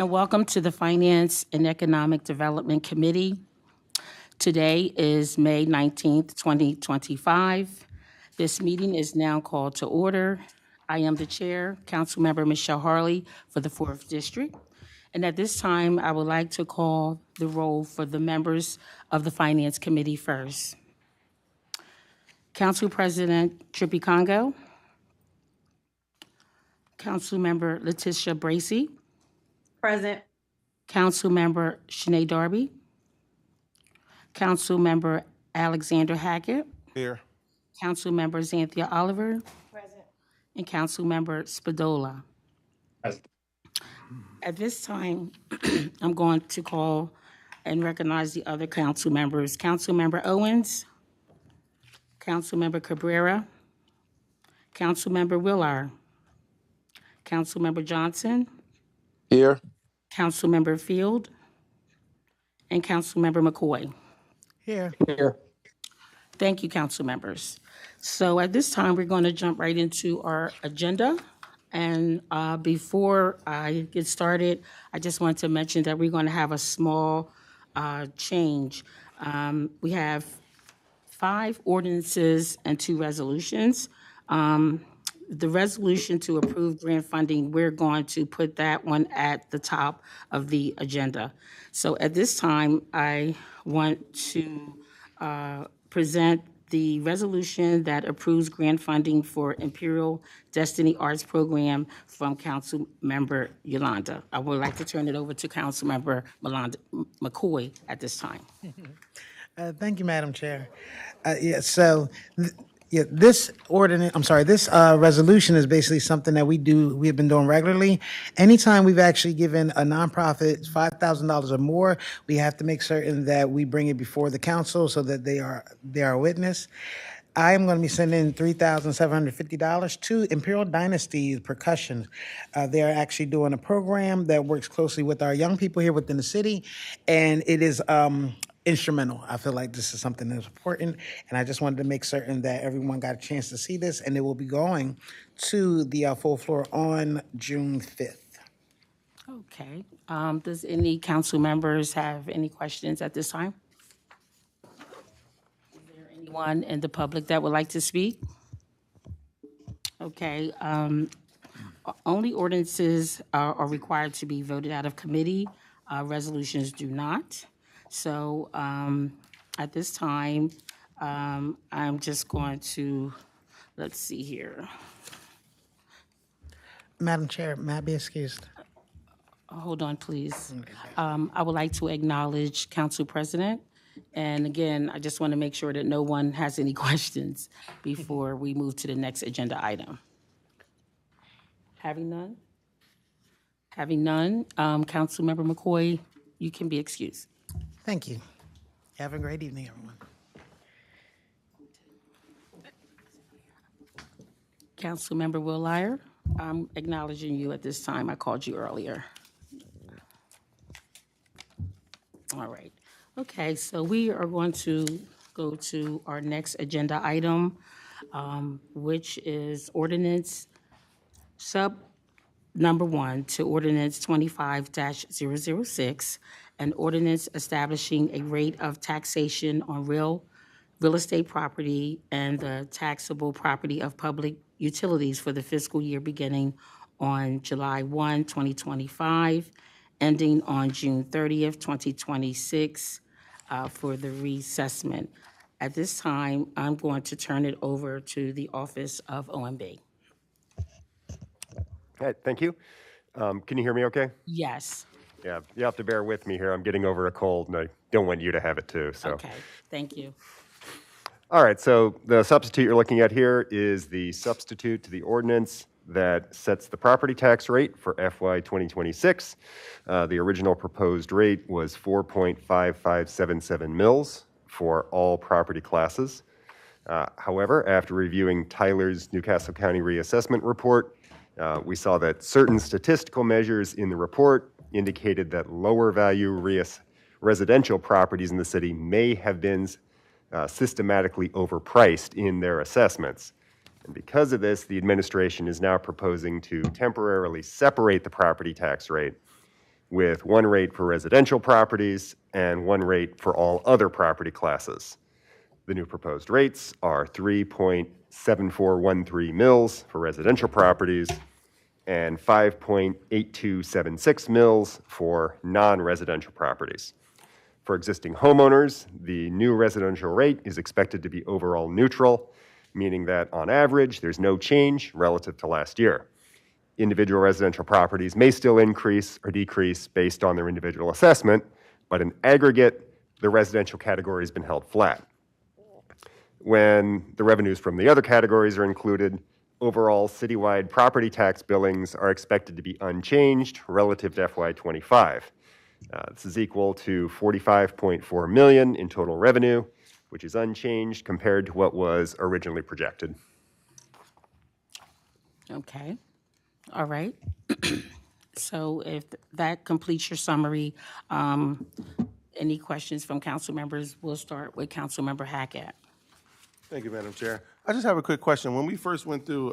and welcome to the Finance and Economic Development Committee. Today is May 19th, 2025. This meeting is now called to order. I am the chair, Councilmember Michelle Harley for the 4th District. And at this time, I would like to call the roll for the members of the Finance Committee first. Council President Trippy Congo, Councilmember Letitia Bracy, Present. Councilmember Shanae Darby, Councilmember Alexander Hackett, Here. Councilmember Xanthia Oliver, Present. and Councilmember Spadola. Present. At this time, I'm going to call and recognize the other council members. Councilmember Owens, Councilmember Cabrera, Councilmember Willard, Councilmember Johnson, Here. Councilmember Field, and Councilmember McCoy. Here. Thank you, council members. So at this time, we're going to jump right into our agenda. And before I get started, I just want to mention that we're going to have a small change. We have 5 ordinances and 2 resolutions. The resolution to approve grant funding, we're going to put that one at the top of the agenda. So at this time, I want to present the resolution that approves grant funding for Imperial Destiny Arts Program from Council Member Yolanda. I would like to turn it over to Council Member McCoy at this time. Thank you, Madam Chair. This resolution is basically something that we have been doing regularly. Anytime we've actually given a nonprofit $5,000 or more, we have to make certain that we bring it before the council so that they are a witness. I am going to be sending $3,750 to Imperial Dynasty Percussion. They are actually doing a program that works closely with our young people here within the city, and it is instrumental. I feel like this is something that's important, and I just wanted to make certain that everyone got a chance to see this, and it will be going to the full floor on June 5th. Okay. Does any council members have any questions at this time? Is there anyone in the public that would like to speak? Okay. Only ordinances are required to be voted out of committee. Resolutions do not. So at this time, I'm just going to, let's see here. Madam Chair, may I be excused? Hold on, please. I would like to acknowledge Council President. And again, I just want to make sure that no one has any questions before we move to the next agenda item. Having none? Councilmember McCoy, you can be excused. Thank you. Have a great evening, everyone. Councilmember Willard, I'm acknowledging you at this time. I called you earlier. All right. Okay, so we are going to go to our next agenda item, which is ordinance sub number 1 to ordinance 25-006, an ordinance establishing a rate of taxation on real estate property and the taxable property of public utilities for the fiscal year beginning on July 1, 2025, ending on June 30th, 2026, for the reassessment. At this time, I'm going to turn it over to the Office of OMB. Okay, thank you. Can you hear me okay? Yes. Yeah, you have to bear with me here. I'm getting over a cold, and I don't want you to have it too. So. Okay, thank you. All right, so the substitute you're looking at here is the substitute to the ordinance that sets the property tax rate for FY 2026. The original proposed rate was 4.5577 mils for all property classes. However, after reviewing Tyler's Newcastle County reassessment report, we saw that certain statistical measures in the report indicated that lower value residential properties in the city may have been systematically overpriced in their assessments. And because of this, the administration is now proposing to temporarily separate the property tax rate with one rate for residential properties and one rate for all other property classes. The new proposed rates are 3.7413 mils for residential properties and 5.8276 mils for non-residential properties. For existing homeowners, the new residential rate is expected to be overall neutral, meaning that on average, there's no change relative to last year. Individual residential properties may still increase or decrease based on their individual assessment, but in aggregate, the residential category has been held flat. When the revenues from the other categories are included, overall citywide property tax billings are expected to be unchanged relative to FY25. This is equal to $45.4 million in total revenue, which is unchanged compared to what was originally projected. Okay. All right. So if that completes your summary, any questions from council members? We'll start with Councilmember Hackett. Thank you, Madam Chair. I just have a quick question. When we first went through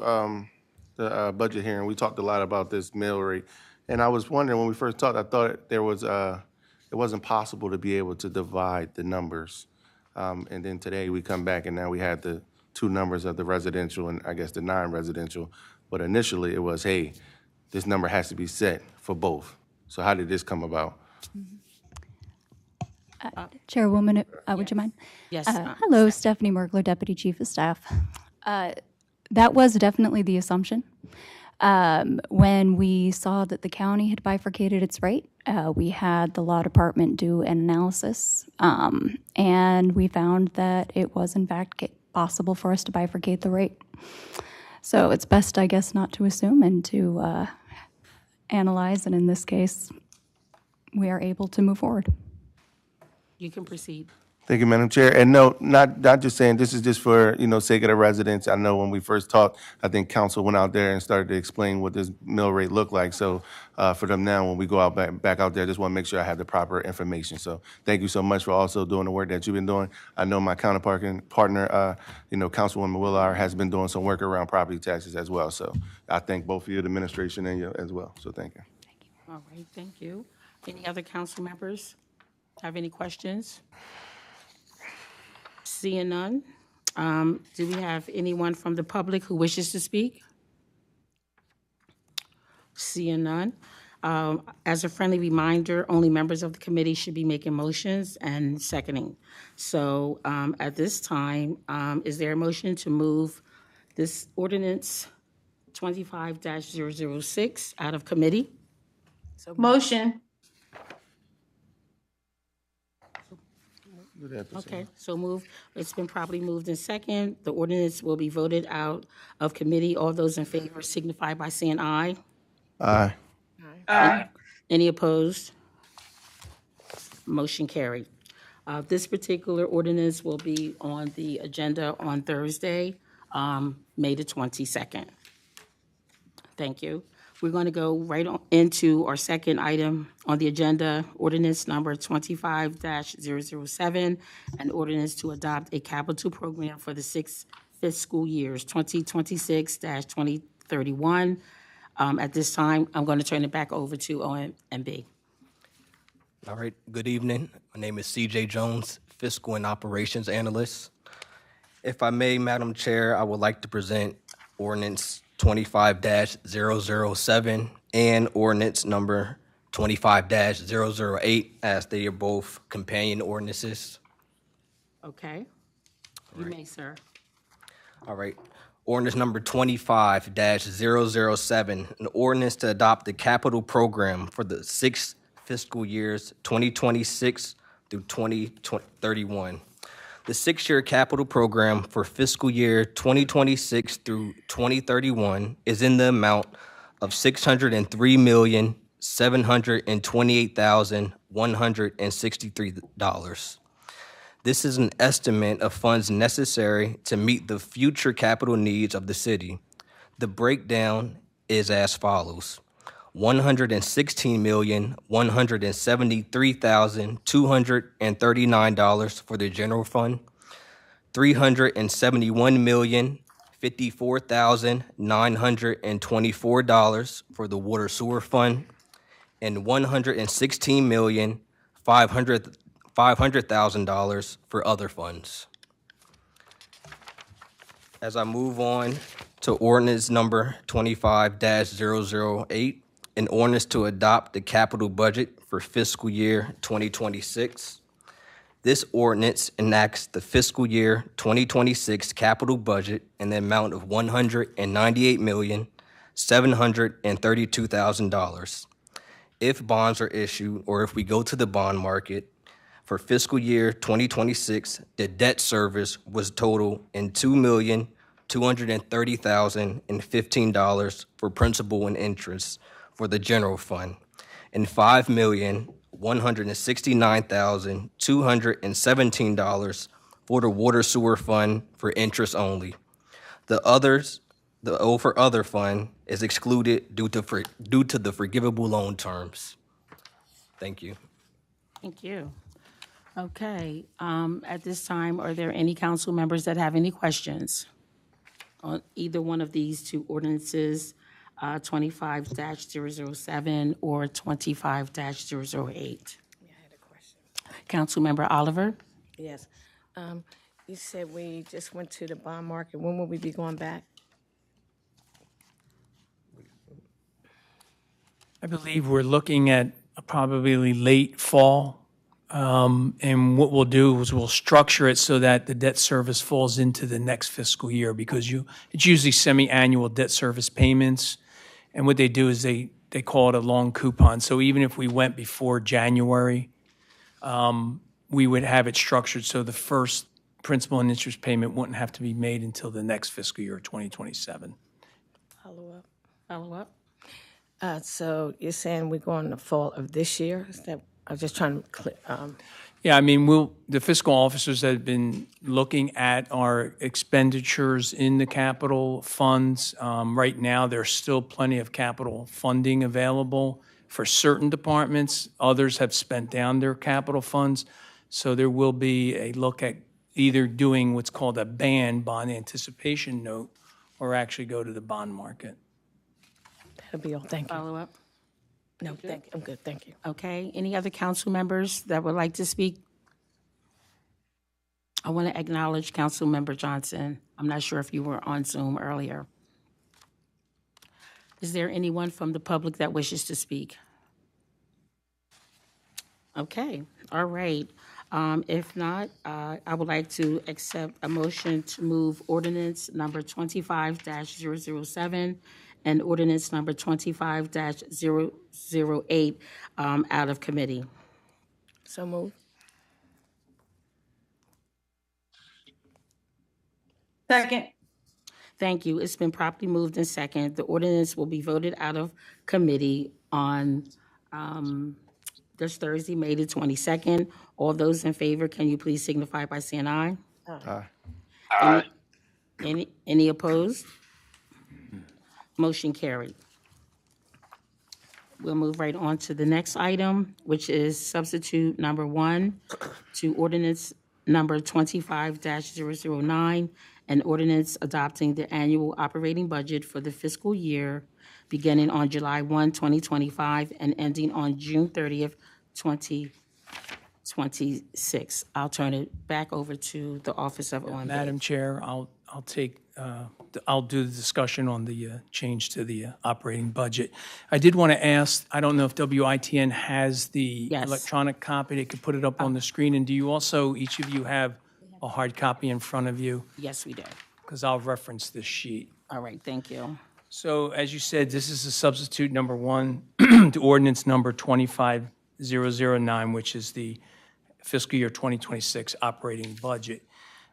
the budget hearing, we talked a lot about this mill rate. And I was wondering, when we first talked, I thought there was it wasn't possible to be able to divide the numbers. And then today we come back and now we had the two numbers of the residential and I guess the non-residential. But initially it was, hey, this number has to be set for both. So how did this come about? Chairwoman, would you mind? Yes. Hello, Stephanie Mergler, Deputy Chief of Staff. That was definitely the assumption. When we saw that the county had bifurcated its rate, we had the law department do an analysis, and we found that it was in fact possible for us to bifurcate the rate. So it's best, I guess, not to assume and to analyze, and in this case, we are able to move forward. You can proceed. Thank you, Madam Chair. And no, not just saying this is just for, sake of the residents. I know when we first talked, I think council went out there and started to explain what this mill rate looked like. So for them now, when we go out back out there, I just want to make sure I have the proper information. So thank you so much for also doing the work that you've been doing. I know my counterpart and partner, Councilwoman Willard, has been doing some work around property taxes as well. So I thank both of you, the administration, and you as well. So thank you. All right, thank you. Any other council members have any questions? Seeing none, do we have anyone from the public who wishes to speak? Seeing none. As a friendly reminder, only members of the committee should be making motions and seconding. So at this time, is there a motion to move this ordinance 25-006 out of committee? Motion. Okay, so moved. It's been properly moved in second. The ordinance will be voted out of committee. All those in favor signify by saying aye. Aye. Aye. Any opposed? Motion carried. This particular ordinance will be on the agenda on Thursday, May the 22nd. Thank you. We're going to go right on into our second item on the agenda, ordinance number 25-007, an ordinance to adopt a capital program for the 6 fiscal years, 2026-2031. At this time, I'm going to turn it back over to OMB. All right, good evening. My name is CJ Jones, Fiscal and Operations Analyst. If I may, Madam Chair, I would like to present ordinance 25-007 and ordinance number 25-008 as they are both companion ordinances. Okay. You may, sir. All right. Ordinance number 25-007, an ordinance to adopt the capital program for the 6 fiscal years 2026 through 2031. The 6-year capital program for fiscal year 2026 through 2031 is in the amount of $603,728,163. This is an estimate of funds necessary to meet the future capital needs of the city. The breakdown is as follows: $116,173,239 for the general fund, $371,054,924 for the water sewer fund, and $116,500,000 for other funds. As I move on to ordinance number 25-008, an ordinance to adopt the capital budget for fiscal year 2026. This ordinance enacts the fiscal year 2026 capital budget in the amount of $198,732,000. If bonds are issued or if we go to the bond market, for fiscal year 2026, the debt service was total in $2,230,015 for principal and interest for the general fund, and $5,169,217 for the water sewer fund for interest only. The for other fund is excluded due to the forgivable loan terms. Thank you. Thank you. Okay, at this time, are there any council members that have any questions on either one of these two ordinances, 25-007 or 25-008? I had a question. Councilmember Oliver? Yes. You said we just went to the bond market. When will we be going back? I believe we're looking at probably late fall. And what we'll do is we'll structure it so that the debt service falls into the next fiscal year, because it's usually semi-annual debt service payments. And what they do is they call it a long coupon. So even if we went before January, we would have it structured so the first principal and interest payment wouldn't have to be made until the next fiscal year, 2027. Follow Follow-up? up. So you're saying we're going the fall of this year? Is that, I was just trying to Yeah, I mean, the fiscal officers have been looking at our expenditures in the capital funds. Right now, there's still plenty of capital funding available for certain departments. Others have spent down their capital funds. So there will be a look at either doing what's called a bond anticipation note, or actually go to the bond market. that'll be all. Thank you. Follow-up? No, thank you. I'm good. Thank you. Okay, any other council members that would like to speak? I want to acknowledge Councilmember Johnson. I'm not sure if you were on Zoom earlier. Is there anyone from the public that wishes to speak? Okay, all right. If not, I would like to accept a motion to move ordinance number 25-007 and ordinance number 25-008 out of committee. So move. Second. Thank you. It's been properly moved and second. The ordinance will be voted out of committee on this Thursday, May the 22nd. All those in favor, can you please signify by saying aye? Aye. Any opposed? Motion carried. We'll move right on to the next item, which is substitute number 1 to ordinance number 25-009, an ordinance adopting the annual operating budget for the fiscal year beginning on July 1, 2025, and ending on June 30th, 2026. I'll turn it back over to the Office of OMB. Madam Chair, I'll do the discussion on the change to the operating budget. I did want to ask, I don't know if WITN has the Yes. electronic copy. They could put it up on the screen. And do you also, each of you have a hard copy in front of you? Yes, we do. Because I'll reference this sheet. All right, thank you. So as you said, this is a substitute number 1 to ordinance number 25-009, which is the fiscal year 2026 operating budget.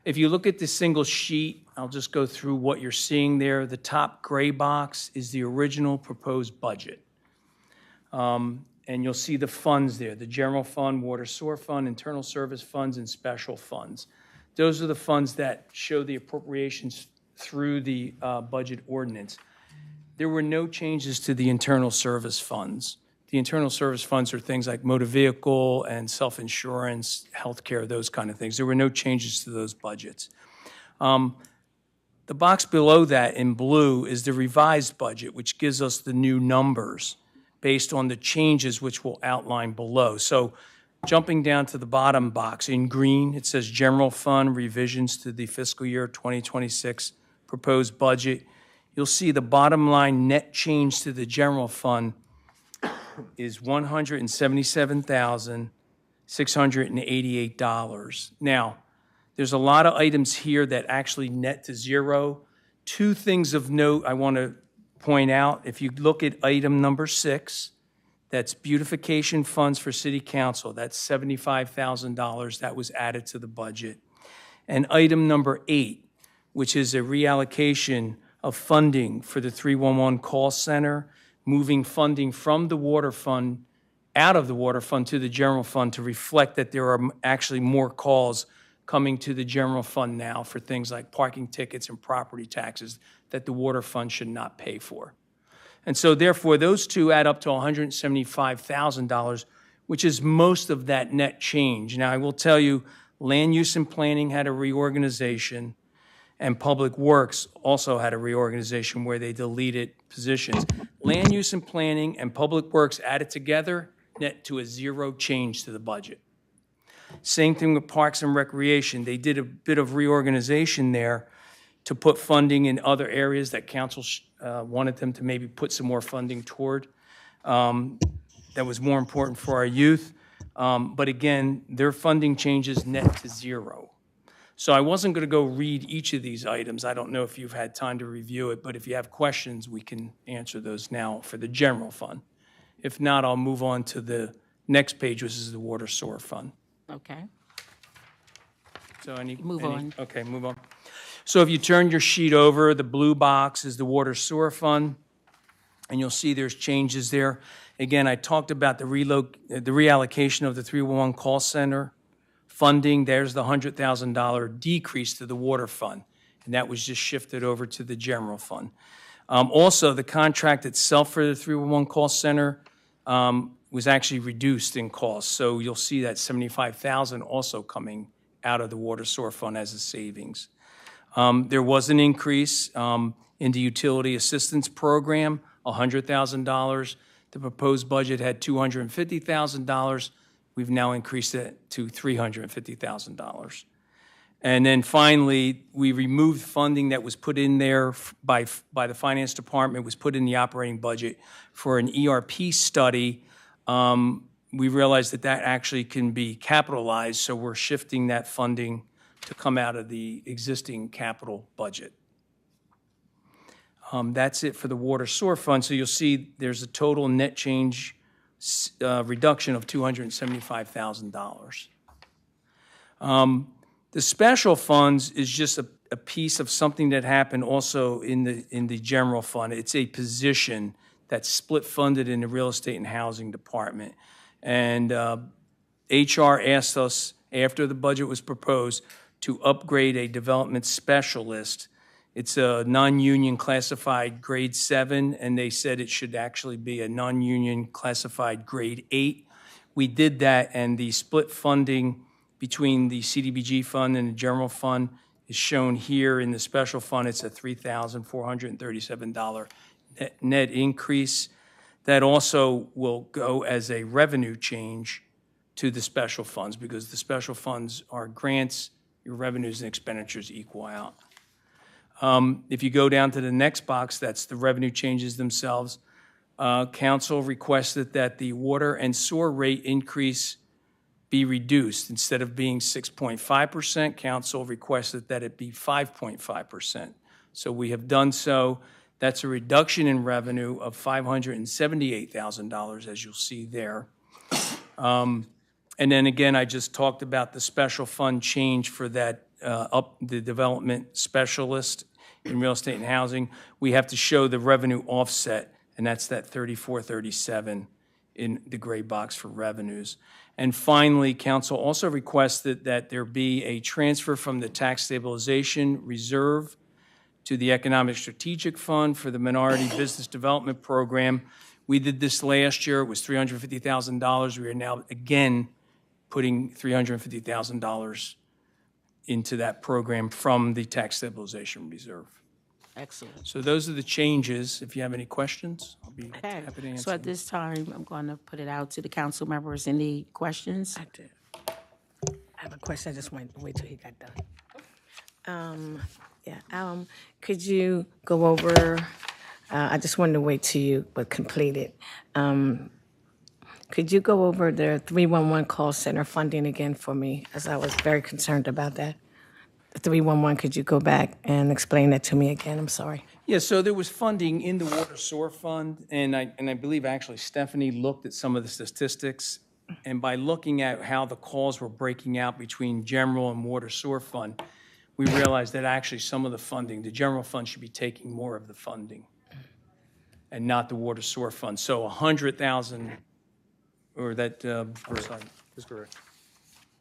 If you look at the single sheet, I'll just go through what you're seeing there. The top gray box is the original proposed budget. And you'll see the funds there, the general fund, water sewer fund, internal service funds, and special funds. Those are the funds that show the appropriations through the budget ordinance. There were no changes to the internal service funds. The internal service funds are things like motor vehicle and self-insurance, healthcare, those kind of things. There were no changes to those budgets. The box below that in blue is the revised budget, which gives us the new numbers. based on the changes which we'll outline below. So jumping down to the bottom box in green, it says General Fund revisions to the fiscal year 2026 proposed budget. You'll see the bottom line net change to the general fund is $177,688. Now, there's a lot of items here that actually net to zero. Two things of note I want to point out. If you look at item number 6, that's beautification funds for city council. That's $75,000 that was added to the budget. And item number 8, which is a reallocation of funding for the 311 call center, moving funding from the water fund, out of the water fund to the general fund to reflect that there are actually more calls coming to the general fund now for things like parking tickets and property taxes that the water fund should not pay for. And so therefore, those two add up to $175,000, which is most of that net change. Now, I will tell you, land use and planning had a reorganization, and Public Works also had a reorganization where they deleted positions. Land use and planning and Public Works added together net to a zero change to the budget. Same thing with Parks and Recreation. They did a bit of reorganization there to put funding in other areas that council wanted them to maybe put some more funding toward. That was more important for our youth. But again, their funding changes net to zero. So I wasn't going to go read each of these items. I don't know if you've had time to review it, but if you have questions, we can answer those now for the general fund. If not, I'll move on to the next page, which is the water sewer fund. Okay. So Move on. Okay, move on. So if you turn your sheet over, the blue box is the water sewer fund, and you'll see there's changes there. Again, I talked about the reallocation of the 311 call center funding. There's the $100,000 decrease to the water fund, and that was just shifted over to the general fund. Also, the contract itself for the 311 call center was actually reduced in cost. So you'll see that $75,000 also coming out of the water sewer fund as a savings. There was an increase in the utility assistance program, $100,000. The proposed budget had $250,000. We've now increased it to $350,000. And then finally, we removed funding that was put in there by the finance department, was put in the operating budget for an ERP study. We realized that that actually can be capitalized, so we're shifting that funding to come out of the existing capital budget. That's it for the water sewer fund. So you'll see there's a total net change reduction of $275,000. The special funds is just a piece of something that happened also in the general fund. It's a position that's split funded in the real estate and housing department. And HR asked us, after the budget was proposed, to upgrade a development specialist. It's a non-union classified grade 7, and they said it should actually be a non-union classified grade 8. We did that, and the split funding between the CDBG fund and the general fund is shown here. In the special fund, it's a $3,437 net increase. That also will go as a revenue change to the special funds, because the special funds are grants, your revenues and expenditures equal out. If you go down to the next box, that's the revenue changes themselves. Council requested that the water and sewer rate increase be reduced. Instead of being 6.5%, council requested that it be 5.5%. So we have done so. That's a reduction in revenue of $578,000, as you'll see there. And then again, I just talked about the special fund change for that the development specialist in real estate and housing. We have to show the revenue offset, and that's that 3437 in the gray box for revenues. And finally, council also requested that there be a transfer from the tax stabilization reserve to the economic strategic fund for the minority business development program. We did this last year. It was $350,000. We are now again putting $350,000 into that program from the tax stabilization reserve. Excellent. So those are the changes. If you have any questions, I'll be Okay, happy to answer so at them. this time, I'm going to put it out to the council members. Any questions? I do. I have a question. I just wanted to wait till he got done. Could you go over, I just wanted to wait till you were completed. Could you go over the 311 call center funding again for me, as I was very concerned about that? The 311, could you go back and explain that to me again? I'm sorry. Yeah, so there was funding in the water sewer fund, and I believe actually Stephanie looked at some of the statistics. And by looking at how the calls were breaking out between general and water sewer fund, we realized that actually some of the funding, the general fund should be taking more of the funding and not the water sewer fund. So 100,000, or that, I'm sorry. That's correct.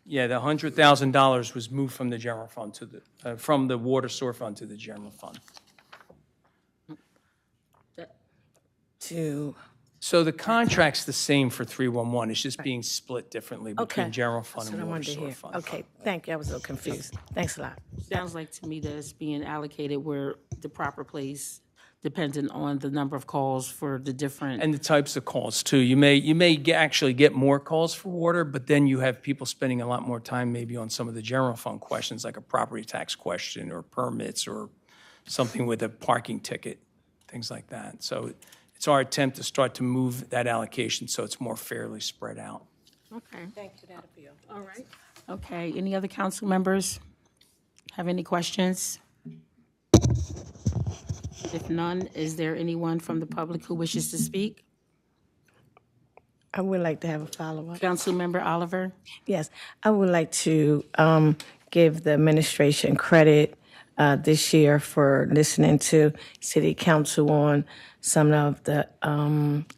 Yeah, the $100,000 was moved from the general fund to the, from the water sewer fund to the general fund. So the contract's the same for 311, it's just being split differently between Okay. general fund That's and what I water wanted to sewer hear. fund. Okay, thank you. I was a little confused. Thanks a lot. Sounds like to me that it's being allocated where the proper place, depending on the number of calls for the different. And the types of calls too. You may actually get more calls for water, but then you have people spending a lot more time maybe on some of the general fund questions, like a property tax question or permits or something with a parking ticket, things like that. So it's our attempt to start to move that allocation so it's more fairly spread out. Okay, Thank you. That'll be all. all right. Okay, any other council members have any questions? If none, is there anyone from the public who wishes to speak? I would like to have a follow-up. Councilmember Oliver? Yes, I would like to give the administration credit this year for listening to city council on some of the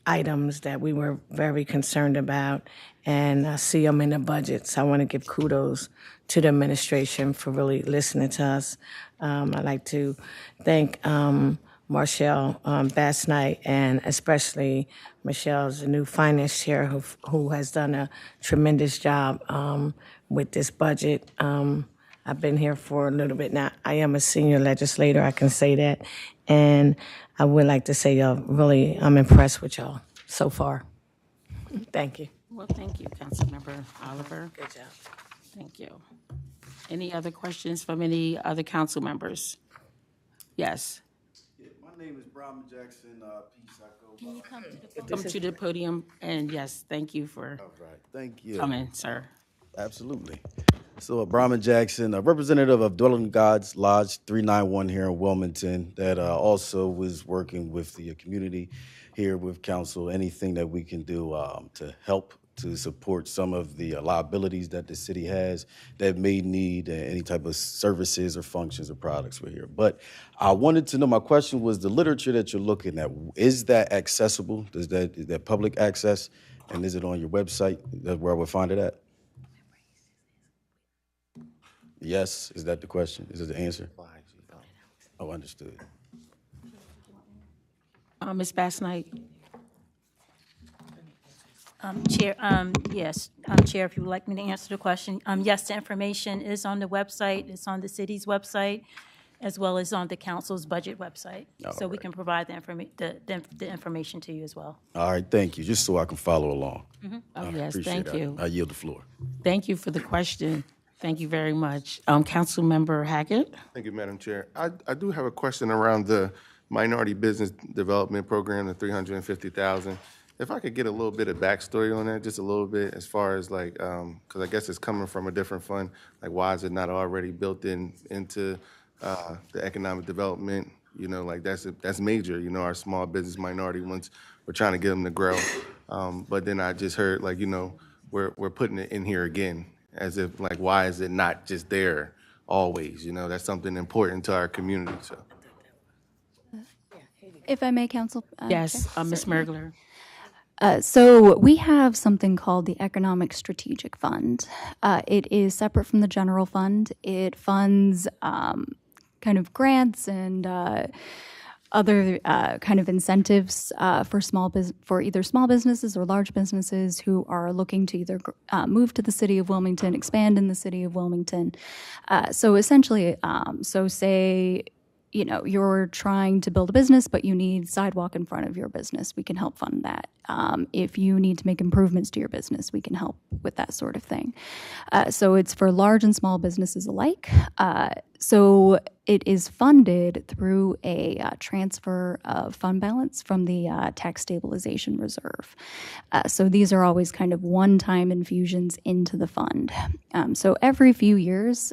items that we were very concerned about, and I see them in the budget. So I want to give kudos to the administration for really listening to us. I'd like to thank Marshall Bass Knight, and especially Michelle's the new finance chair who has done a tremendous job with this budget. I've been here for a little bit now. I am a senior legislator, I can say that. And I would like to say I'm impressed with y'all so far. Thank you. Well, thank you, Councilmember Oliver. Good job. Thank you. Any other questions from any other council members? Yes. My name is Brahma Jackson, Peace. I go by. Come to the podium, and yes, thank you for All right, thank you. coming, sir. Absolutely. So, Brahma Jackson, a representative of Dwelling Gods Lodge 391 here in Wilmington, that also was working with the community here with council, anything that we can do to help to support some of the liabilities that the city has that may need any type of services or functions or products we're here. But I wanted to know, my question was the literature that you're looking at, is that accessible? Is that public access? And is it on your website? Is that where I would find it at? Yes, is that the question? Is it the answer? Oh, understood. Ms. Bass Knight? Chair, yes, Chair, if you would like me to answer the question. Yes, the information is on the website, it's on the city's website, as well as on the council's budget website. So we can provide the information to you as well. All right, thank you. Just so I can follow along. Oh, yes, Appreciate thank it. you. I yield the floor. Thank you for the question. Thank you very much. Councilmember Haggett? Thank you, Madam Chair. I do have a question around the Minority Business Development Program, the $350,000. If I could get a little bit of backstory on that, just a little bit, as far as like, because I guess it's coming from a different fund. Like, why is it not already built into the economic development? You know, like that's major. You know, our small business minority ones, we're trying to get them to grow. But then I just heard like, you know, we're putting it in here again, as if like, why is it not just there always? You know, that's something important to our community. So. If I may, Council? Yes, Chair? Ms. Mergler. So we have something called the Economic Strategic Fund. It is separate from the general fund. It funds kind of grants and other kind of incentives for either small businesses or large businesses who are looking to either move to the city of Wilmington, expand in the city of Wilmington. So essentially, say you're trying to build a business, but you need sidewalk in front of your business, we can help fund that. If you need to make improvements to your business, we can help with that sort of thing. So it's for large and small businesses alike. So it is funded through a transfer of fund balance from the tax stabilization reserve. So these are always kind of one-time infusions into the fund. So every few years,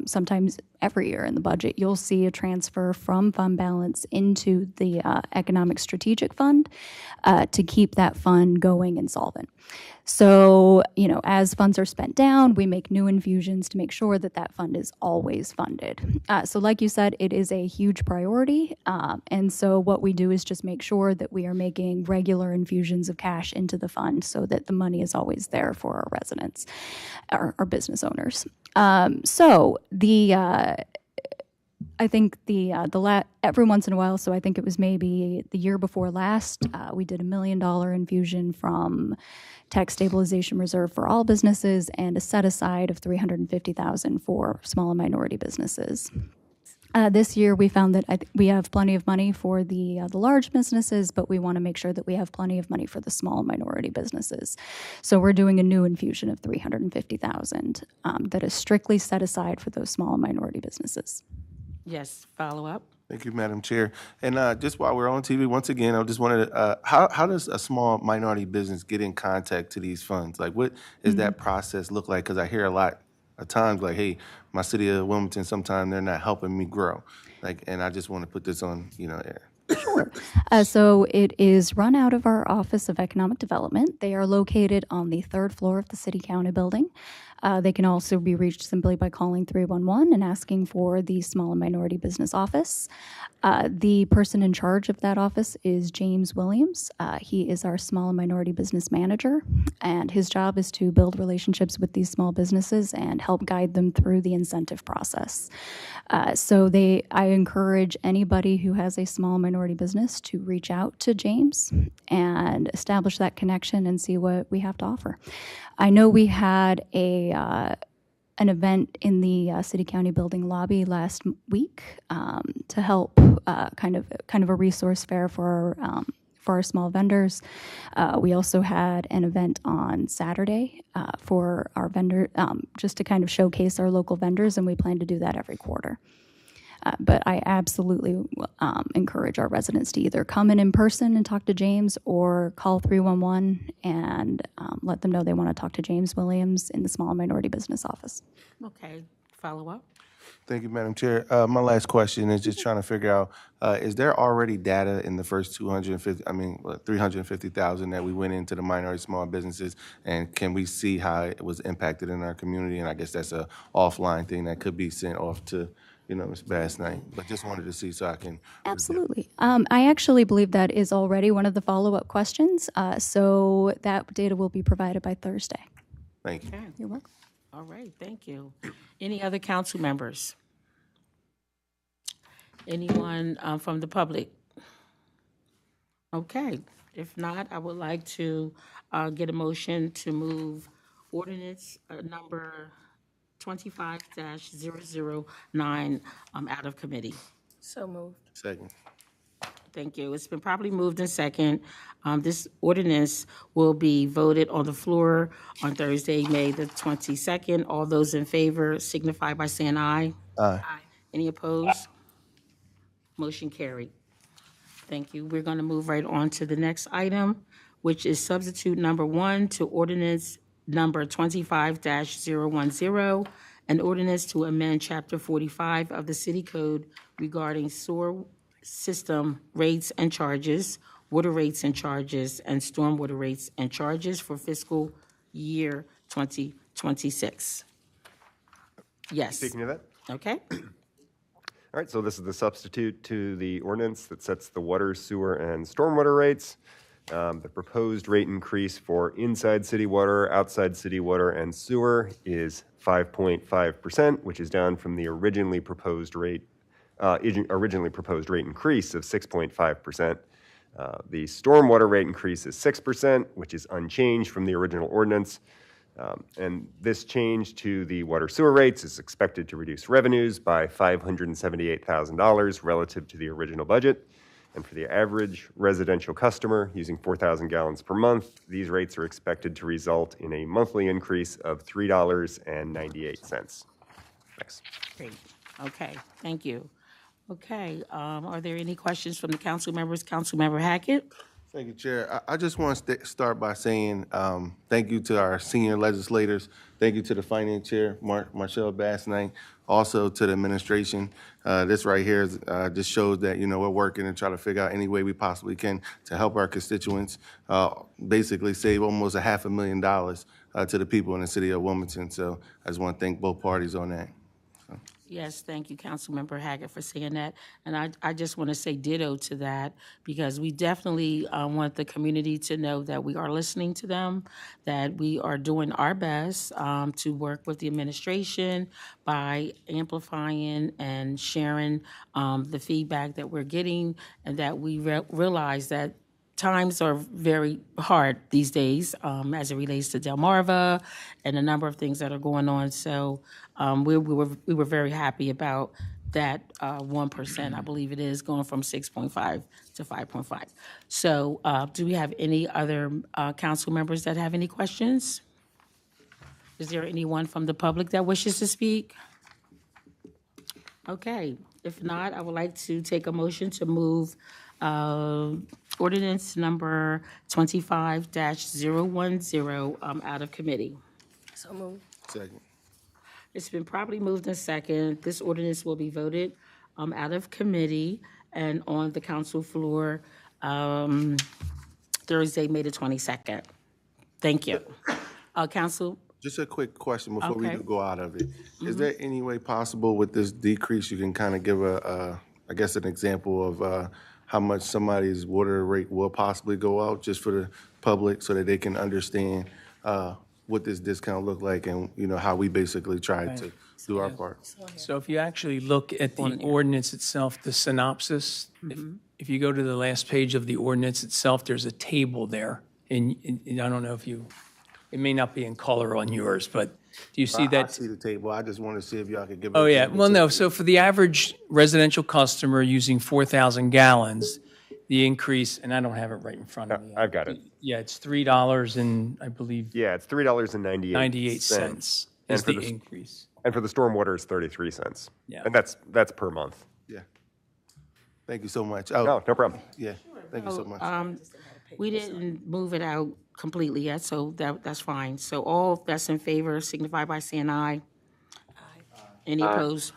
sometimes every year in the budget, you'll see a transfer from fund balance into the economic strategic fund to keep that fund going and solvent. So, as funds are spent down, we make new infusions to make sure that that fund is always funded. So like you said, it is a huge priority. And so what we do is just make sure that we are making regular infusions of cash into the fund so that the money is always there for our residents, our business owners. I think every once in a while, so I think it was maybe the year before last, we did $1 million infusion from tax stabilization reserve for all businesses and a set aside of $350,000 for small and minority businesses. This year, we found that we have plenty of money for the large businesses, but we want to make sure that we have plenty of money for the small minority businesses. So we're doing a new infusion of $350,000 that is strictly set aside for those small and minority businesses. Yes, follow up. Thank you, Madam Chair. And just while we're on TV, once again, I just wanted to, how does a small minority business get in contact to these funds? Like, what does that process look like? Because I hear a lot of times, like, hey, my city of Wilmington, sometimes they're not helping me grow. Like, and I just want to put this on, air. Sure. So it is run out of our Office of Economic Development. They are located on the 3rd floor of the City County building. They can also be reached simply by calling 311 and asking for the Small and Minority Business Office. The person in charge of that office is James Williams. He is our Small and Minority Business Manager, and his job is to build relationships with these small businesses and help guide them through the incentive process. I encourage anybody who has a small minority business to reach out to James and establish that connection and see what we have to offer. I know we had an event in the City County building lobby last week to help kind of a resource fair for our small vendors. We also had an event on Saturday for our vendor, just to kind of showcase our local vendors, and we plan to do that every quarter. But I absolutely encourage our residents to either come in person and talk to James or call 311 and let them know they want to talk to James Williams in the Small Minority Business Office. Okay, follow up. Thank you, Madam Chair. My last question is just trying to figure out, is there already data in the first 350,000 that we went into the minority small businesses, and can we see how it was impacted in our community? And I guess that's a offline thing that could be sent off to Ms. Bass Knight, but just wanted to see so I can. Absolutely. I actually believe that is already one of the follow-up questions, so that data will be provided by Thursday. Thank you. Okay. You're welcome. All right, thank you. Any other council members? Anyone from the public? Okay, if not, I would like to get a motion to move ordinance number 25-009 out of committee. So moved. Second. Thank you. It's been properly moved and second. This ordinance will be voted on the floor on Thursday, May the 22nd. All those in favor signify by saying aye. Aye. Any opposed? Motion carried. Thank you. We're going to move right on to the next item, which is substitute number 1 to ordinance number 25-010, an ordinance to amend Chapter 45 of the City Code regarding sewer system rates and charges, water rates and charges, and stormwater rates and charges for fiscal year 2026. Yes. Speaking of that. Okay. All right, so this is the substitute to the ordinance that sets the water, sewer, and stormwater rates. The proposed rate increase for inside city water, outside city water, and sewer is 5.5%, which is down from the originally proposed rate increase of 6.5%. The stormwater rate increase is 6%, which is unchanged from the original ordinance. And this change to the water sewer rates is expected to reduce revenues by $578,000 relative to the original budget. And for the average residential customer using 4,000 gallons per month, these rates are expected to result in a monthly increase of $3.98. Thanks. Great. Okay, thank you. Okay, are there any questions from the council members? Councilmember Hackett? Thank you, Chair. I just want to start by saying thank you to our senior legislators. Thank you to the Finance Chair, Marcelle Basnight, also to the administration. This right here just shows that, we're working and try to figure out any way we possibly can to help our constituents, basically save almost $500,000 to the people in the city of Wilmington. So I just want to thank both parties on that. Yes, thank you, Councilmember Haggard, for saying that. And I just want to say ditto to that, because we definitely want the community to know that we are listening to them, that we are doing our best to work with the administration by amplifying and sharing the feedback that we're getting, and that we realize that times are very hard these days as it relates to Delmarva and a number of things that are going on. So we were very happy about that 1%, I believe it is, going from 6.5 to 5.5. So do we have any other council members that have any questions? Is there anyone from the public that wishes to speak? Okay, if not, I would like to take a motion to move ordinance number 25-010 out of committee. So moved. Second. It's been properly moved in second. This ordinance will be voted out of committee and on the council floor Thursday, May the 22nd. Thank you. Council? Just a quick question before we Okay. do go out of it. Is there any way possible with this decrease, you can kind of give I guess, an example of how much somebody's water rate will possibly go out, just for the public, so that they can understand what this discount look like, and, how we basically try to do our part? So if you actually look at the ordinance itself, the synopsis, if you go to the last page of the ordinance itself, there's a table there. And I don't know if it may not be in color on yours, but do you see I that? see the table. I just want to see if y'all could give. Oh, yeah. Well, no. So for the average residential customer using 4,000 gallons, the increase, and I don't have it right in front of me. I've got it. Yeah, it's $3 and I believe Yeah, it's $3.98. 98 cents is the increase. And for the stormwater, it's 33 cents. Yeah. And that's per month. Yeah. Thank you so much. No, no problem. Yeah, thank you so much. We didn't move it out completely yet, so that's fine. So all that's in favor signify by saying aye. Any opposed?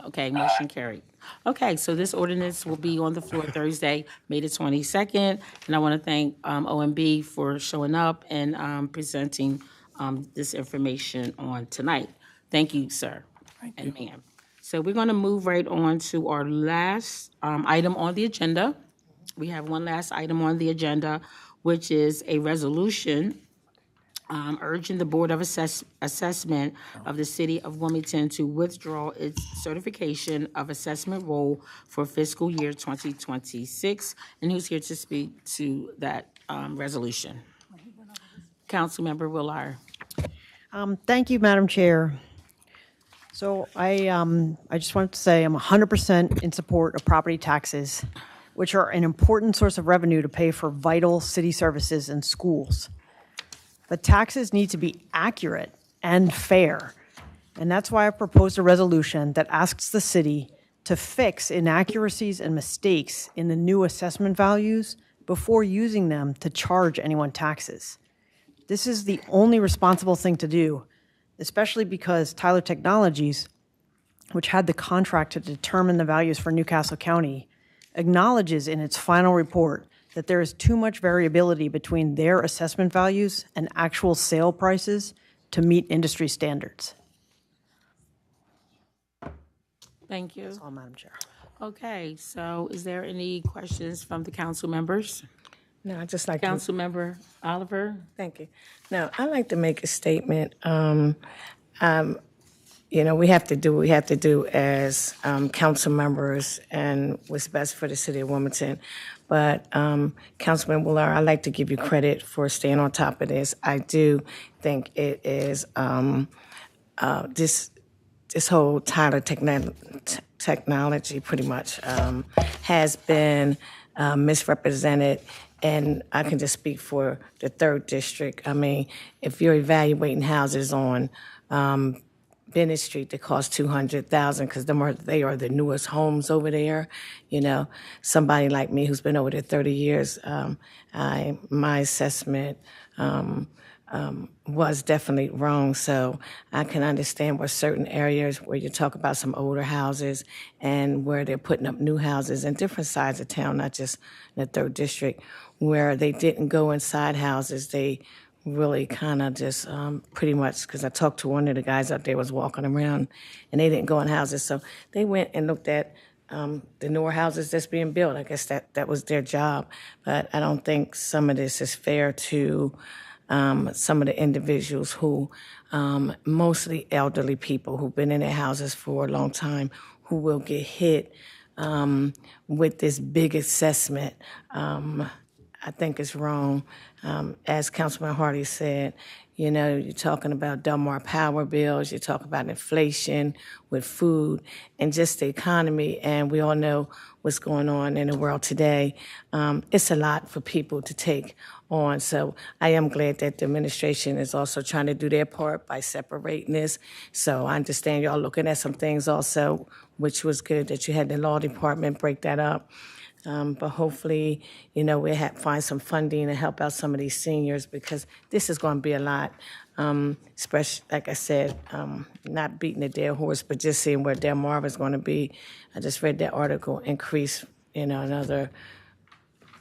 Okay, motion carried. Okay, so this ordinance will be on the floor Thursday, May the 22nd. And I want to thank OMB for showing up and presenting this information on tonight. Thank you, sir and ma'am. So we're going to move right on to our last item on the agenda. We have one last item on the agenda, which is a resolution urging the Board of Assessment of the City of Wilmington to withdraw its certification of assessment role for fiscal year 2026. And who's here to speak to that resolution? Councilmember Willard. Thank you, Madam Chair. So I just wanted to say I'm 100% in support of property taxes, which are an important source of revenue to pay for vital city services and schools. But taxes need to be accurate and fair. And that's why I proposed a resolution that asks the city to fix inaccuracies and mistakes in the new assessment values before using them to charge anyone taxes. This is the only responsible thing to do, especially because Tyler Technologies, which had the contract to determine the values for Newcastle County, acknowledges in its final report that there is too much variability between their assessment values and actual sale prices to meet industry standards. Thank you. That's all, Madam Chair. Okay, so is there any questions from the council members? No, I just like to. Councilmember Oliver? Thank you. Now, I'd like to make a statement. we have to do what we have to do as council members and what's best for the city of Wilmington. But Councilman Willer, I'd like to give you credit for staying on top of this. I do think it is this whole Tyler technology pretty much has been misrepresented. And I can just speak for the 3rd District. I mean, if you're evaluating houses on Bennett Street that cost $200,000 because they are the newest homes over there. Somebody like me who's been over there 30 years, my assessment was definitely wrong. So I can understand where certain areas where you talk about some older houses and where they're putting up new houses in different sides of town, not just in the 3rd District, where they didn't go inside houses. They really kind of just pretty much, because I talked to one of the guys out there was walking around and they didn't go in houses. So they went and looked at the newer houses that's being built. I guess that was their job. But I don't think some of this is fair to some of the individuals who, mostly elderly people who've been in their houses for a long time, who will get hit with this big assessment. I think it's wrong. As Councilman Hardy said, you're talking about Delmar power bills, you're talking about inflation with food and just the economy, and we all know what's going on in the world today. It's a lot for people to take on. So I am glad that the administration is also trying to do their part by separating this. So I understand y'all looking at some things also, which was good that you had the law department break that up. But hopefully, we find some funding to help out some of these seniors because this is going to be a lot, especially, like I said, not beating a dead horse, but just seeing where Delmarva is going to be. I just read that article increase, another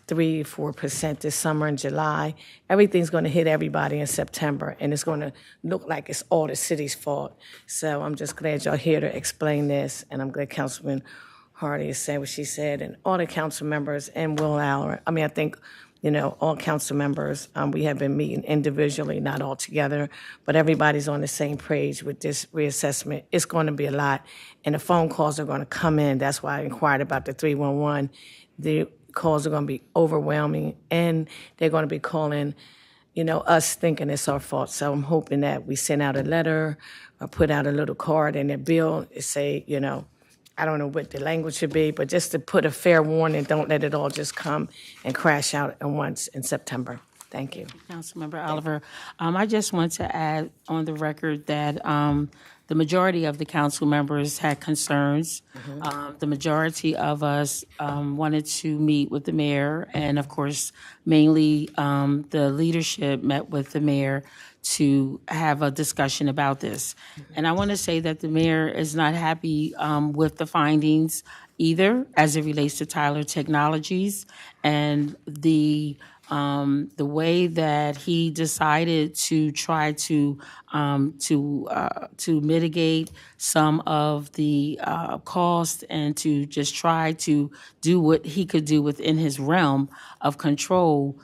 3-4% this summer in July. Everything's going to hit everybody in September, and it's going to look like it's all the city's fault. So I'm just glad y'all here to explain this, and I'm glad Councilman Hardy is saying what she said, and all the council members and Will Allen. I mean, I think, all council members, we have been meeting individually, not all together, but everybody's on the same page with this reassessment. It's going to be a lot, and the phone calls are going to come in. That's why I inquired about the 311. The calls are going to be overwhelming, and they're going to be calling, us thinking it's our fault. So I'm hoping that we send out a letter or put out a little card in their bill and say, I don't know what the language should be, but just to put a fair warning, don't let it all just come and crash out at once in September. Thank you. Councilmember Oliver, I just want to add on the record that the majority of the council members had concerns. The majority of us wanted to meet with the mayor, and of course, mainly the leadership met with the mayor to have a discussion about this. And I want to say that the mayor is not happy with the findings either as it relates to Tyler Technologies and the way that he decided to try to mitigate some of the cost and to just try to do what he could do within his realm of control.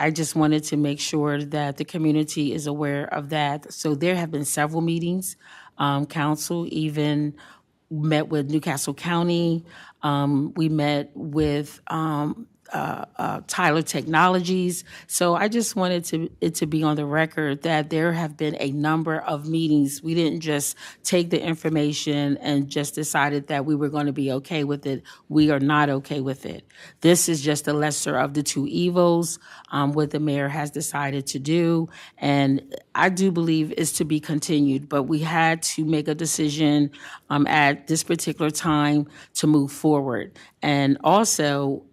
I just wanted to make sure that the community is aware of that. So there have been several meetings. Council even met with Newcastle County. We met with Tyler Technologies. So I just wanted it to be on the record that there have been a number of meetings. We didn't just take the information and just decided that we were going to be okay with it. We are not okay with it. This is just the lesser of the two evils, what the mayor has decided to do. And I do believe is to be continued, but we had to make a decision at this particular time to move forward. And also,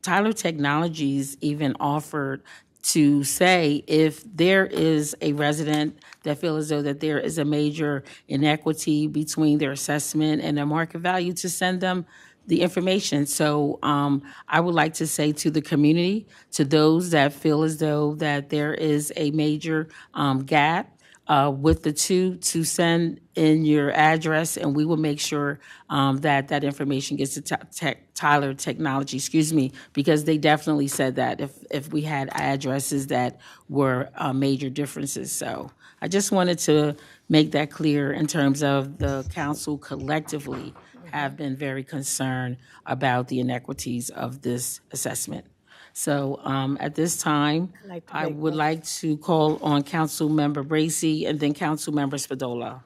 Tyler Technologies even offered to say if there is a resident that feels as though that there is a major inequity between their assessment and their market value, to send them the information. So I would like to say to the community, to those that feel as though that there is a major gap with the two, to send in your address, and we will make sure that information gets to Tyler Technology, because they definitely said that if we had addresses that were major differences. So I just wanted to make that clear in terms of the council collectively have been very concerned about the inequities of this assessment. So at this time, I would like to call on Councilmember Bracy and then Councilmember Spadola.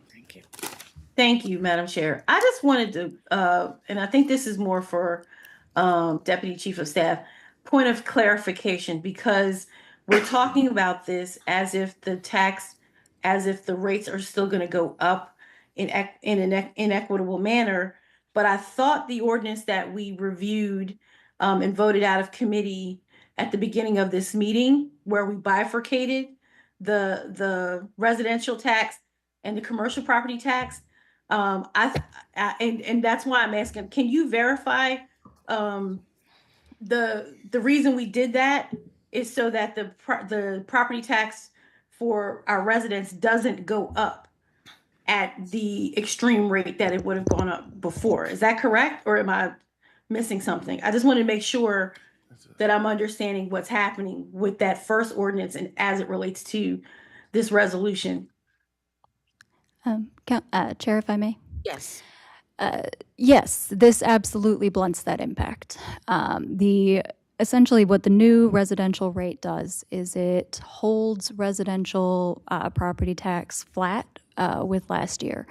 Thank you, Madam Chair. I just wanted to, and I think this is more for Deputy Chief of Staff, point of clarification, because we're talking about this as if the rates are still going to go up in an inequitable manner. But I thought the ordinance that we reviewed and voted out of committee at the beginning of this meeting, where we bifurcated the residential tax and the commercial property tax, and that's why I'm asking, can you verify the reason we did that is so that the property tax for our residents doesn't go up at the extreme rate that it would have gone up before. Is that correct, or am I missing something? I just want to make sure that I'm understanding what's happening with that first ordinance and as it relates to this resolution. Chair, if I may? Yes. Yes, this absolutely blunts that impact. Essentially what the new residential rate does is it holds residential property tax flat with last year.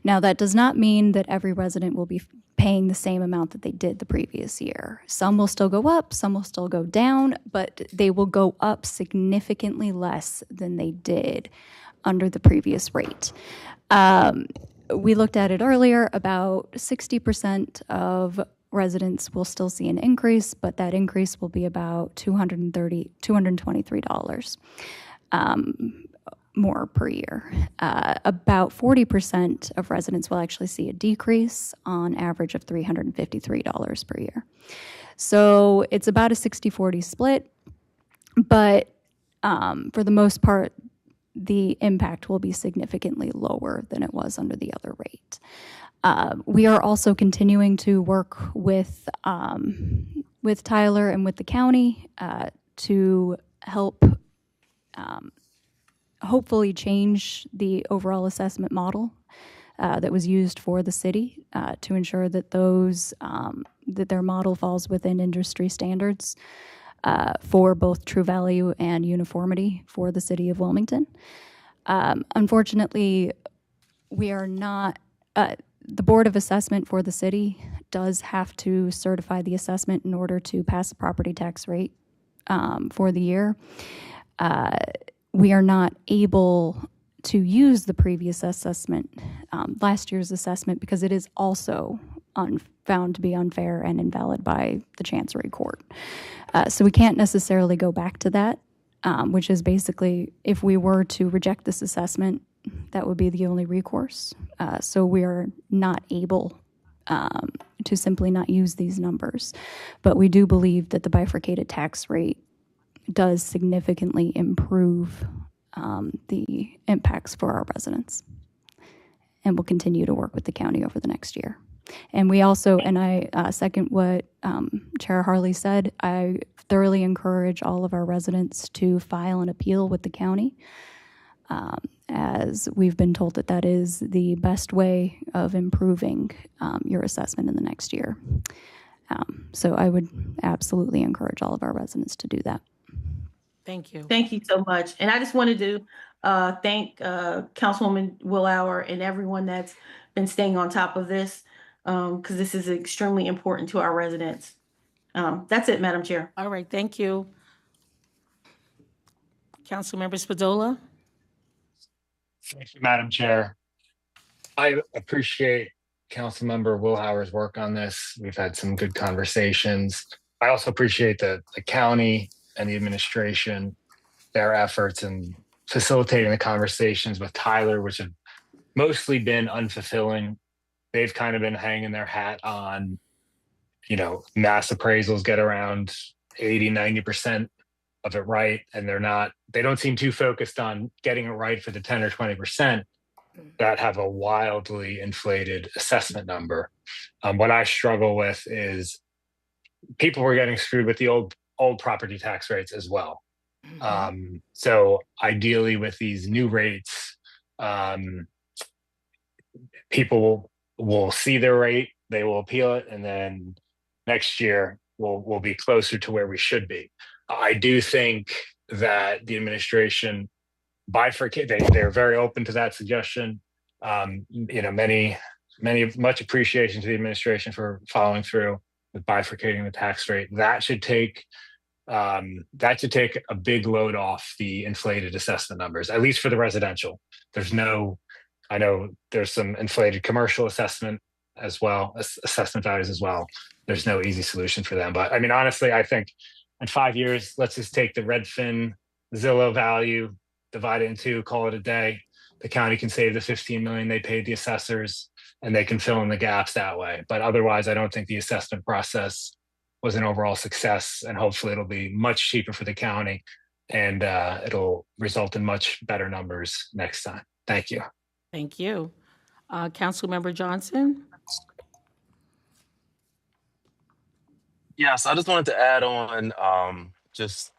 Now, that does not mean that every resident will be paying the same amount that they did the previous year. Some will still go up, some will still go down, but they will go up significantly less than they did under the previous rate. We looked at it earlier, about 60% of residents will still see an increase, but that increase will be about $223 more per year. About 40% of residents will actually see a decrease on average of $353 per year. So it's about a 60-40 split, but for the most part, the impact will be significantly lower than it was under the other rate. We are also continuing to work with Tyler and with the county to help hopefully change the overall assessment model that was used for the city to ensure that that their model falls within industry standards for both true value and uniformity for the city of Wilmington. Unfortunately, we are not, the Board of Assessment for the city does have to certify the assessment in order to pass the property tax rate for the year. We are not able to use the previous assessment, last year's assessment, because it is also found to be unfair and invalid by the Chancery Court. So we can't necessarily go back to that, which is basically, if we were to reject this assessment, that would be the only recourse. So we are not able to simply not use these numbers. But we do believe that the bifurcated tax rate does significantly improve the impacts for our residents. And we'll continue to work with the county over the next year. And we also, and I second what Chair Harley said, I thoroughly encourage all of our residents to file an appeal with the county, as we've been told that that is the best way of improving your assessment in the next year. So I would absolutely encourage all of our residents to do that. Thank you. Thank you so much. And I just wanted to thank Councilwoman Willauer and everyone that's been staying on top of this, because this is extremely important to our residents. That's it, Madam Chair. All right, thank you. Councilmember Spadola? Thank you, Madam Chair. I appreciate Councilmember Willauer's work on this. We've had some good conversations. I also appreciate the county and the administration, their efforts in facilitating the conversations with Tyler, which have mostly been unfulfilling. They've kind of been hanging their hat on, mass appraisals get around 80, 90% of it right. And they don't seem too focused on getting it right for the 10 or 20% that have a wildly inflated assessment number. What I struggle with is people were getting screwed with the old property tax rates as well. So ideally with these new rates, people will see their rate, they will appeal it, and then next year we'll be closer to where we should be. I do think that the administration bifurcate. They're very open to that suggestion. Much appreciation to the administration for following through with bifurcating the tax rate. That should take a big load off the inflated assessment numbers, at least for the residential. I know there's some inflated commercial assessment as well, assessment values as well. There's no easy solution for them. But I mean, honestly, I think in 5 years, let's just take the Redfin Zillow value, divide it in two, call it a day. The county can save the $15 million they paid the assessors, and they can fill in the gaps that way. But otherwise, I don't think the assessment process was an overall success, and hopefully it'll be much cheaper for the county, and it'll result in much better numbers next time. Thank you. Thank you. Councilmember Johnson? Yes, I just wanted to add on, just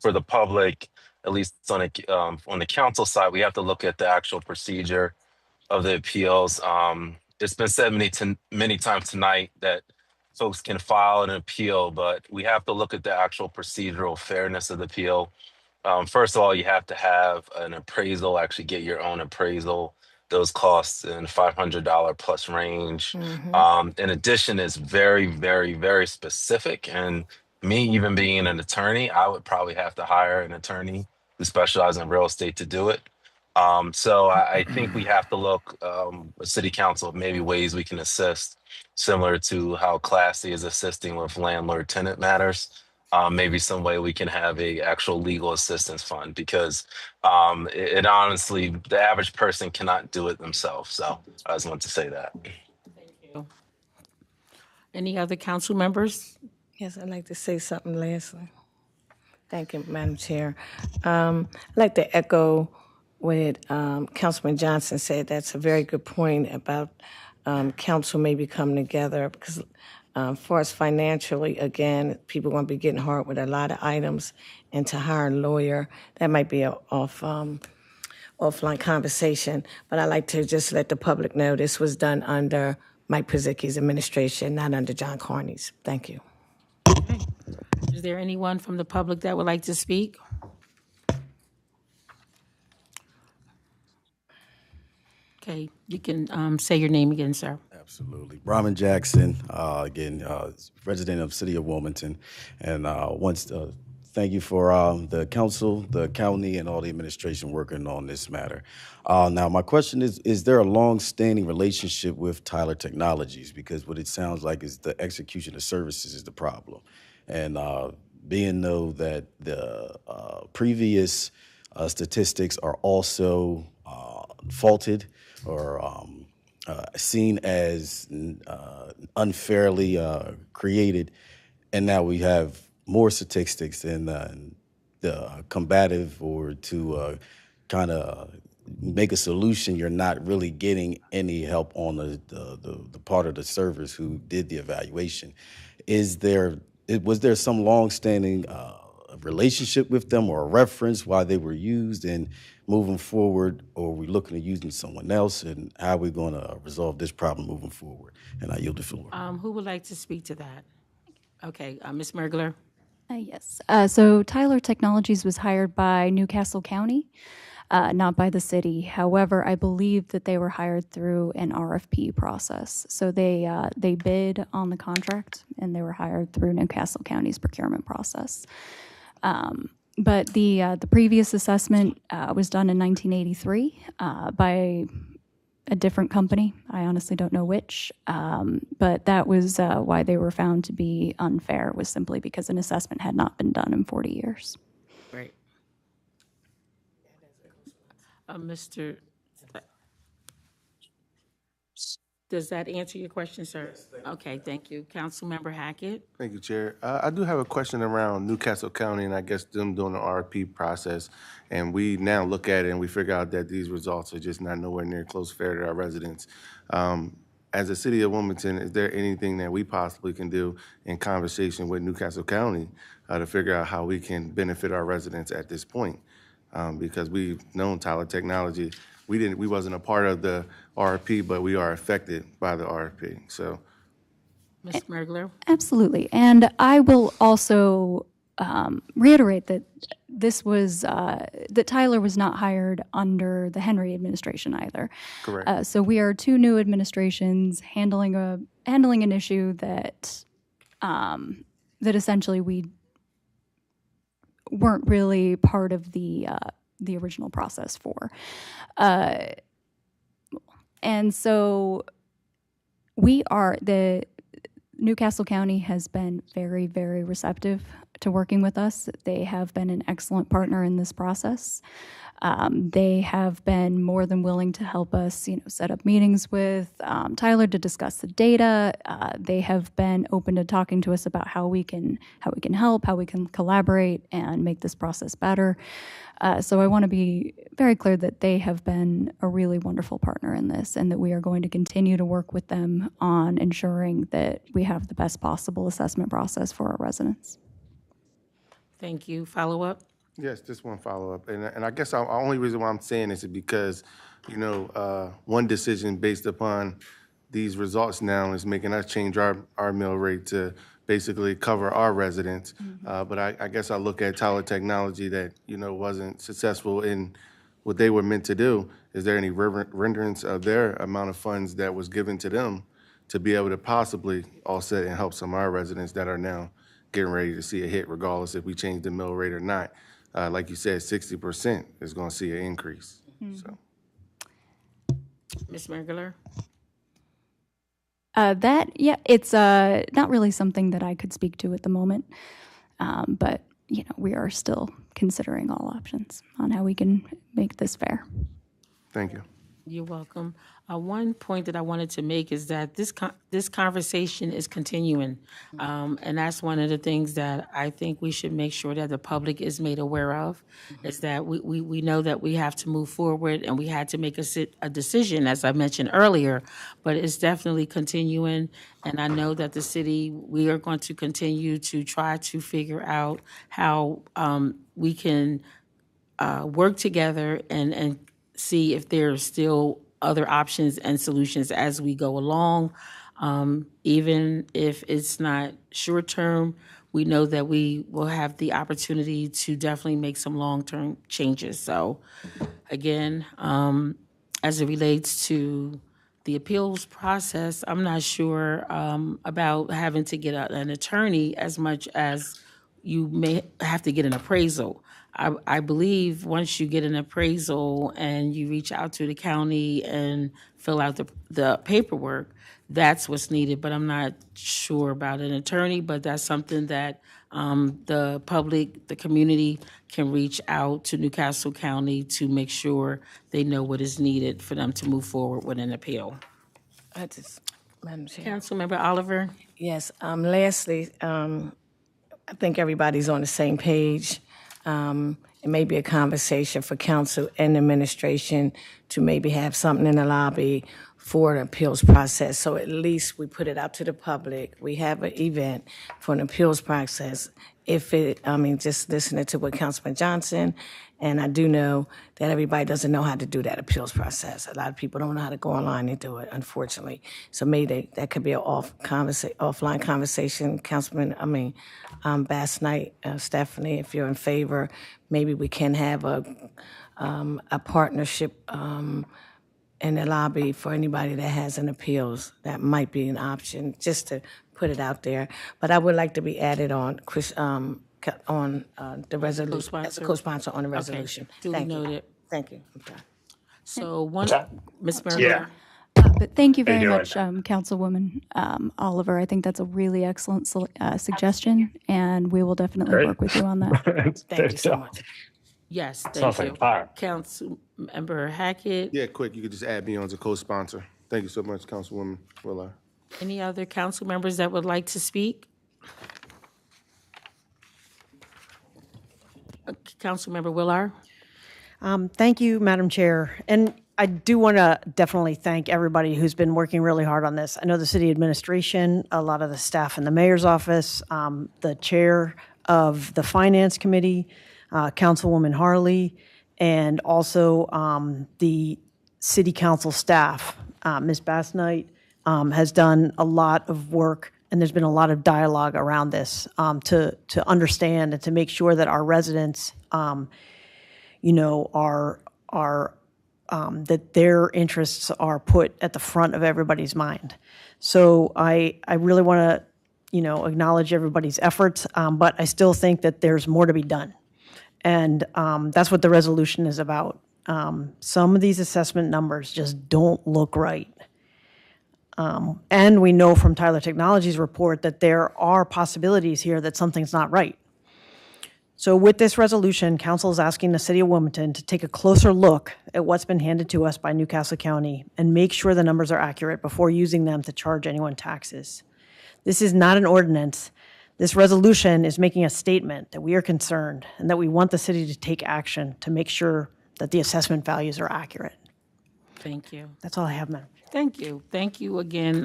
for the public, at least on the council side, we have to look at the actual procedure of the appeals. It's been said many times tonight that folks can file an appeal, but we have to look at the actual procedural fairness of the appeal. First of all, you have to have an appraisal, actually get your own appraisal. Those costs in $500 plus range. In addition, it's very, very, very specific. And me, even being an attorney, I would probably have to hire an attorney who specializes in real estate to do it. So I think we have to look with City Council, maybe ways we can assist, similar to how Class C is assisting with landlord-tenant matters. Maybe some way we can have a actual legal assistance fund, because it honestly, the average person cannot do it themselves. So I just want to say that. Thank you. Any other council members? Yes, I'd like to say something, Leslie. Thank you, Madam Chair. I'd like to echo what Councilman Johnson said. That's a very good point about council maybe coming together, because for us financially, again, people are going to be getting hard with a lot of items, and to hire a lawyer, that might be an offline conversation. But I like to just let the public know this was done under Mike Pizicki's administration, not under John Carney's. Thank you. Okay. Is there anyone from the public that would like to speak? Okay, you can say your name again, sir. Absolutely. Brahman Jackson, again, resident of City of Wilmington. And thank you for the council, the county, and all the administration working on this matter. Now, my question is there a long-standing relationship with Tyler Technologies? Because what it sounds like is the execution of services is the problem. And being though that the previous statistics are also faulted or seen as unfairly created, and now we have more statistics and the combative or to kind of make a solution, you're not really getting any help on the part of the servers who did the evaluation. Was there some long-standing relationship with them or a reference why they were used, and moving forward, or are we looking at using someone else, and how are we going to resolve this problem moving forward? And I yield the floor. Who would like to speak to that? Okay, Ms. Mergler. Yes. So Tyler Technologies was hired by Newcastle County, not by the city. However, I believe that they were hired through an RFP process. So they bid on the contract, and they were hired through Newcastle County's procurement process. But the previous assessment was done in 1983 by a different company. I honestly don't know which, but that was why they were found to be unfair, was simply because an assessment had not been done in 40 years. Great. Mr. Does that answer your question, sir? Yes, thank you. Okay, thank you. Councilmember Hackett? Thank you, Chair. I do have a question around Newcastle County, and I guess them doing the RFP process. And we now look at it and we figure out that these results are just not nowhere near close fair to our residents. as a city of Wilmington, is there anything that we possibly can do in conversation with Newcastle County to figure out how we can benefit our residents at this point? Because we've known Tyler Technology. We wasn't a part of the RFP, but we are affected by the RFP. So, Ms. Mergler? Absolutely. And I will also reiterate that this was, that Tyler was not hired under the Henry administration either. correct. So we are two new administrations handling an issue that that essentially we weren't really part of the original process for, and so the Newcastle County has been very, very receptive to working with us. They have been an excellent partner in this process. They have been more than willing to help us, set up meetings with Tyler to discuss the data. They have been open to talking to us about how we can help, how we can collaborate and make this process better. So I want to be very clear that they have been a really wonderful partner in this, and that we are going to continue to work with them on ensuring that we have the best possible assessment process for our residents. Thank you. Follow up? Yes, just one follow-up. And I guess the only reason why I'm saying this is because, one decision based upon these results now is making us change our mill rate to basically cover our residents. But I guess I look at Tyler Technology that, wasn't successful in what they were meant to do. Is there any renderance of their amount of funds that was given to them to be able to possibly offset and help some of our residents that are now getting ready to see a hit regardless if we change the mill rate or not? Like you said, 60% is going to see an increase. So, Ms. Mergler? It's not really something that I could speak to at the moment, but we are still considering all options on how we can make this fair. thank you. You're welcome. One point that I wanted to make is that this conversation is continuing, and that's one of the things that I think we should make sure that the public is made aware of, is that we know that we have to move forward, and we had to make a decision, as I mentioned earlier, but it's definitely continuing, and I know that the city, we are going to continue to try to figure out how we can work together and see if there's still other options and solutions as we go along. Even if it's not short term, we know that we will have the opportunity to definitely make some long-term changes. So again, as it relates to the appeals process, I'm not sure about having to get an attorney as much as you may have to get an appraisal. I believe once you get an appraisal and you reach out to the county and fill out the paperwork, that's what's needed. But I'm not sure about an attorney, but that's something that the public, the community can reach out to Newcastle County to make sure they know what is needed for them to move forward with an appeal. Madam Chair. Councilmember Oliver? Yes, lastly, I think everybody's on the same page. It may be a conversation for council and administration to maybe have something in the lobby for the appeals process. So at least we put it out to the public. We have an event for an appeals process. Just listening to what Councilman Johnson, and I do know that everybody doesn't know how to do that appeals process. A lot of people don't know how to go online and do it, unfortunately. So maybe that could be an offline conversation. Councilman, Bass Knight, Stephanie, if you're in favor, maybe we can have a partnership in the lobby for anybody that has an appeals. That might be an option, just to put it out there. But I would like to be added on the resolution, as a co-sponsor on the resolution. Duly Thank you. noted. Thank you. I'm sorry. So Ms. Mergler? Yeah. But thank you How you very doing? much, Councilwoman Oliver. I think that's a really excellent suggestion, and we will definitely Great. work with you on that. Thank you so much. Yes, Sounds thank like you. fire. Councilmember Hackett? Yeah, quick, you could just add me on as a co-sponsor. Thank you so much, Councilwoman Willa. Any other council members that would like to speak? Councilmember Willar? Thank you, Madam Chair. And I do want to definitely thank everybody who's been working really hard on this. I know the city administration, a lot of the staff in the mayor's office, the chair of the finance committee, Councilwoman Harley, and also the city council staff. Ms. Bassnight has done a lot of work, and there's been a lot of dialogue around this to understand and to make sure that our residents, you know, are that their interests are put at the front of everybody's mind. So I really want to, you know, acknowledge everybody's efforts, but I still think that there's more to be done. And that's what the resolution is about. Some of these assessment numbers just don't look right. And we know from Tyler Technologies' report that there are possibilities here that something's not right. So with this resolution, council is asking the city of Wilmington to take a closer look at what's been handed to us by Newcastle County and make sure the numbers are accurate before using them to charge anyone taxes. This is not an ordinance. This resolution is making a statement that we are concerned and that we want the city to take action to make sure that the assessment values are accurate. Thank you. That's all I have, Madam. Thank you. Thank you again,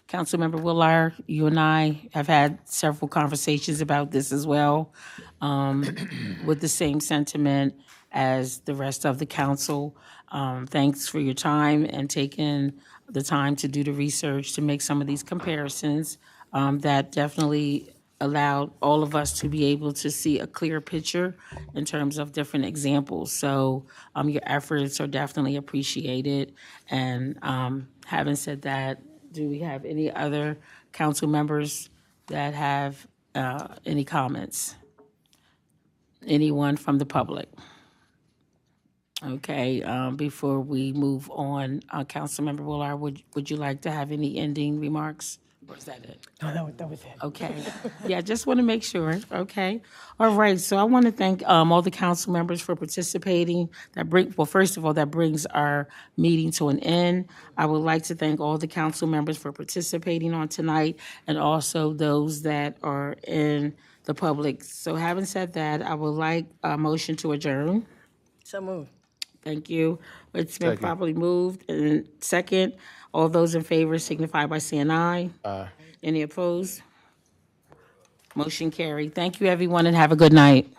Councilmember Willard. You and I have had several conversations about this as well, with the same sentiment as the rest of the council. Thanks for your time and taking the time to do the research to make some of these comparisons. That definitely allowed all of us to be able to see a clear picture in terms of different examples. So your efforts are definitely appreciated. And having said that, do we have any other council members that have any comments? Anyone from the public? Okay, before we move on, Councilmember Willard, would you like to have any ending remarks? Or is that it? No, that was it. Okay. Yeah, just want to make sure. Okay. All right. So I want to thank all the council members for participating. First of all, that brings our meeting to an end. I would like to thank all the council members for participating on tonight and also those that are in the public. So having said that, I would like a motion to adjourn. So moved. Thank you. It's been Second. properly moved. And second, all those in favor signify by saying aye. Aye. Any opposed? Motion carried. Thank you, everyone, and have a good night.